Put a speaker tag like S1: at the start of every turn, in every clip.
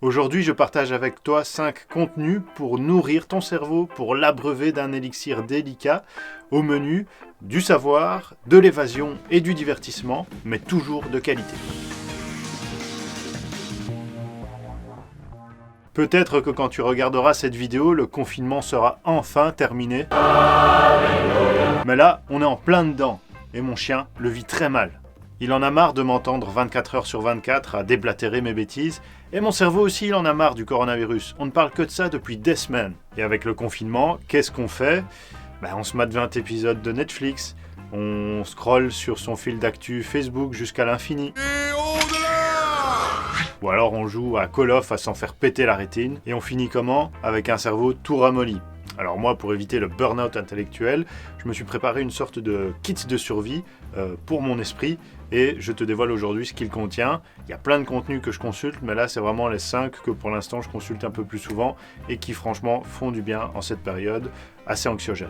S1: Aujourd'hui, je partage avec toi 5 contenus pour nourrir ton cerveau, pour l'abreuver d'un élixir délicat, au menu du savoir, de l'évasion et du divertissement, mais toujours de qualité. Peut-être que quand tu regarderas cette vidéo, le confinement sera enfin terminé. Mais là, on est en plein dedans, et mon chien le vit très mal. Il en a marre de m'entendre 24 heures sur 24 à déblatérer mes bêtises, et mon cerveau aussi il en a marre du coronavirus. On ne parle que de ça depuis des semaines. Et avec le confinement, qu'est-ce qu'on fait ? On se mate 20 épisodes de Netflix, on scrolle sur son fil d'actu Facebook jusqu'à l'infini. Ou alors on joue à Call of à s'en faire péter la rétine, et on finit comment ? Avec un cerveau tout ramolli. Alors moi, pour éviter le burn-out intellectuel, je me suis préparé une sorte de kit de survie pour mon esprit, et je te dévoile aujourd'hui ce qu'il contient. Il y a plein de contenus que je consulte, mais là c'est vraiment les 5 que pour l'instant je consulte un peu plus souvent, et qui franchement font du bien en cette période assez anxiogène.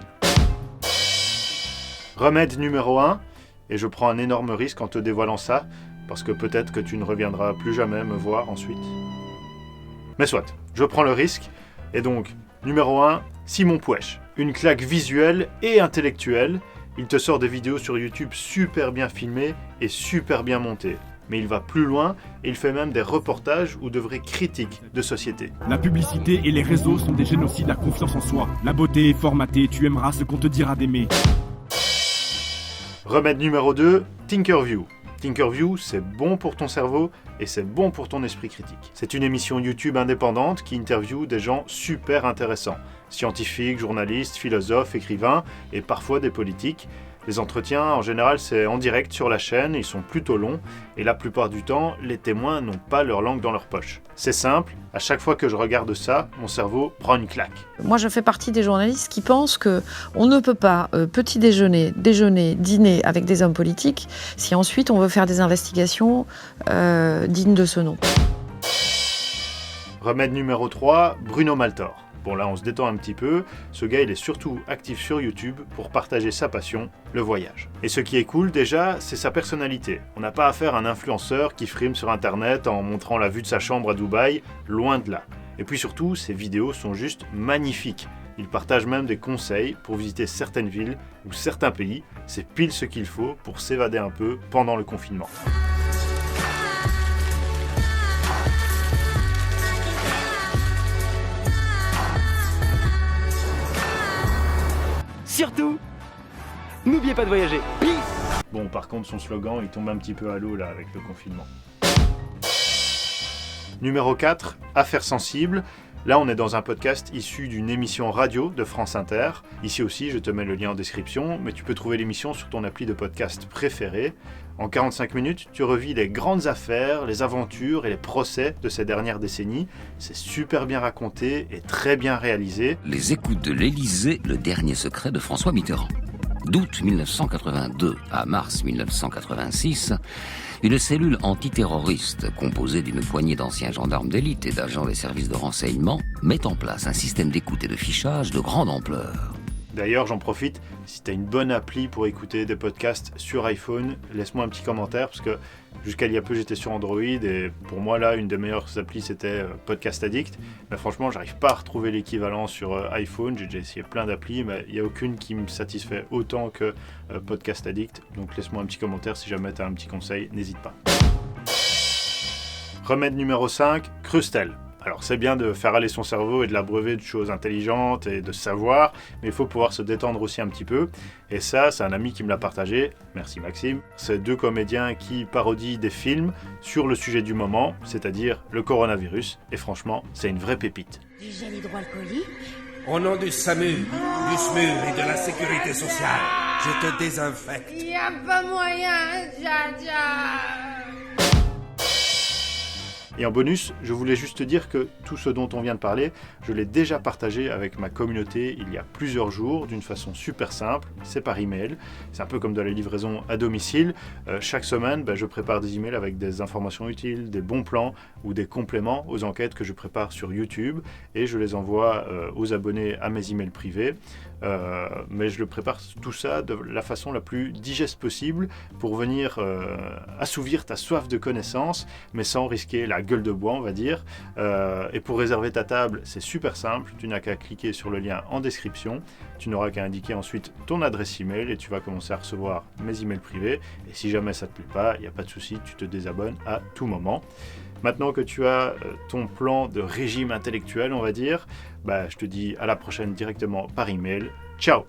S1: Remède numéro 1, et je prends un énorme risque en te dévoilant ça, parce que peut-être que tu ne reviendras plus jamais me voir ensuite. Mais soit, je prends le risque, et donc, numéro 1, Simon Pouèche. Une claque visuelle et intellectuelle, il te sort des vidéos sur YouTube super bien filmées et super bien montées. Mais il va plus loin et il fait même des reportages ou de vraies critiques de société.
S2: La publicité et les réseaux sont des génocides à confiance en soi. La beauté est formatée, tu aimeras ce qu'on te dira d'aimer.
S1: Remède numéro 2, Thinkerview. Thinkerview, c'est bon pour ton cerveau et c'est bon pour ton esprit critique. C'est une émission YouTube indépendante qui interviewe des gens super intéressants. Scientifiques, journalistes, philosophes, écrivains et parfois des politiques. Les entretiens, en général, c'est en direct sur la chaîne, ils sont plutôt longs et la plupart du temps, les témoins n'ont pas leur langue dans leur poche. C'est simple, à chaque fois que je regarde ça, mon cerveau prend une claque.
S3: Moi, je fais partie des journalistes qui pensent qu'on ne peut pas petit déjeuner, dîner avec des hommes politiques si ensuite on veut faire des investigations dignes de ce nom.
S1: Remède numéro 3, Bruno Maltor. Bon là on se détend un petit peu, ce gars il est surtout actif sur YouTube pour partager sa passion, le voyage. Et ce qui est cool déjà, c'est sa personnalité. On n'a pas affaire à un influenceur qui frime sur internet en montrant la vue de sa chambre à Dubaï, loin de là. Et puis surtout, ses vidéos sont juste magnifiques. Il partage même des conseils pour visiter certaines villes ou certains pays, c'est pile ce qu'il faut pour s'évader un peu pendant le confinement.
S4: Surtout, n'oubliez pas de voyager. Peace.
S1: Bon, par contre, son slogan, il tombe un petit peu à l'eau là avec le confinement. Numéro 4, Affaires sensibles. Là, on est dans un podcast issu d'une émission radio de France Inter. Ici aussi, je te mets le lien en description, mais tu peux trouver l'émission sur ton appli de podcast préféré. En 45 minutes, tu revis les grandes affaires, les aventures et les procès de ces dernières décennies. C'est super bien raconté et très bien réalisé.
S5: Les écoutes de l'Élysée, le dernier secret de François Mitterrand. D'août 1982 à mars 1986, une cellule antiterroriste composée d'une poignée d'anciens gendarmes d'élite et d'agents des services de renseignement met en place un système d'écoute et de fichage de grande ampleur.
S1: D'ailleurs, j'en profite, si tu as une bonne appli pour écouter des podcasts sur iPhone, laisse-moi un petit commentaire, parce que jusqu'à il y a peu, j'étais sur Android, et pour moi, là, une des meilleures applis, c'était Podcast Addict. Mais franchement, j'arrive pas à retrouver l'équivalent sur iPhone. J'ai déjà essayé plein d'applis, mais il n'y a aucune qui me satisfait autant que Podcast Addict. Donc laisse-moi un petit commentaire si jamais tu as un petit conseil, n'hésite pas. Remède numéro 5, Crustel. Alors c'est bien de faire aller son cerveau et de l'abreuver de choses intelligentes et de savoir, mais il faut pouvoir se détendre aussi un petit peu. Et ça, c'est un ami qui me l'a partagé, merci Maxime. C'est 2 comédiens qui parodient des films sur le sujet du moment, c'est-à-dire le coronavirus. Et franchement, c'est une vraie pépite.
S6: Du gel hydroalcoolique.
S7: Au nom du SAMU, du SMUR et de la sécurité sociale, je te désinfecte.
S6: Y a pas moyen, Jaja.
S1: Et en bonus, je voulais juste te dire que tout ce dont on vient de parler, je l'ai déjà partagé avec ma communauté il y a plusieurs jours, d'une façon super simple, c'est par email. C'est un peu comme de la livraison à domicile. Chaque semaine, je prépare des emails avec des informations utiles, des bons plans ou des compléments aux enquêtes que je prépare sur YouTube, et je les envoie aux abonnés à mes emails privés. Mais je le prépare tout ça de la façon la plus digeste possible pour venir assouvir ta soif de connaissances, mais sans risquer la gueule de bois, on va dire. Et pour réserver ta table, c'est super simple. Tu n'as qu'à cliquer sur le lien en description. Tu n'auras qu'à indiquer ensuite ton adresse email et tu vas commencer à recevoir mes emails privés. Et si jamais ça ne te plaît pas, il n'y a pas de souci, tu te désabonnes à tout moment. Maintenant que tu as ton plan de régime intellectuel, on va dire, je te dis à la prochaine directement par email. Ciao!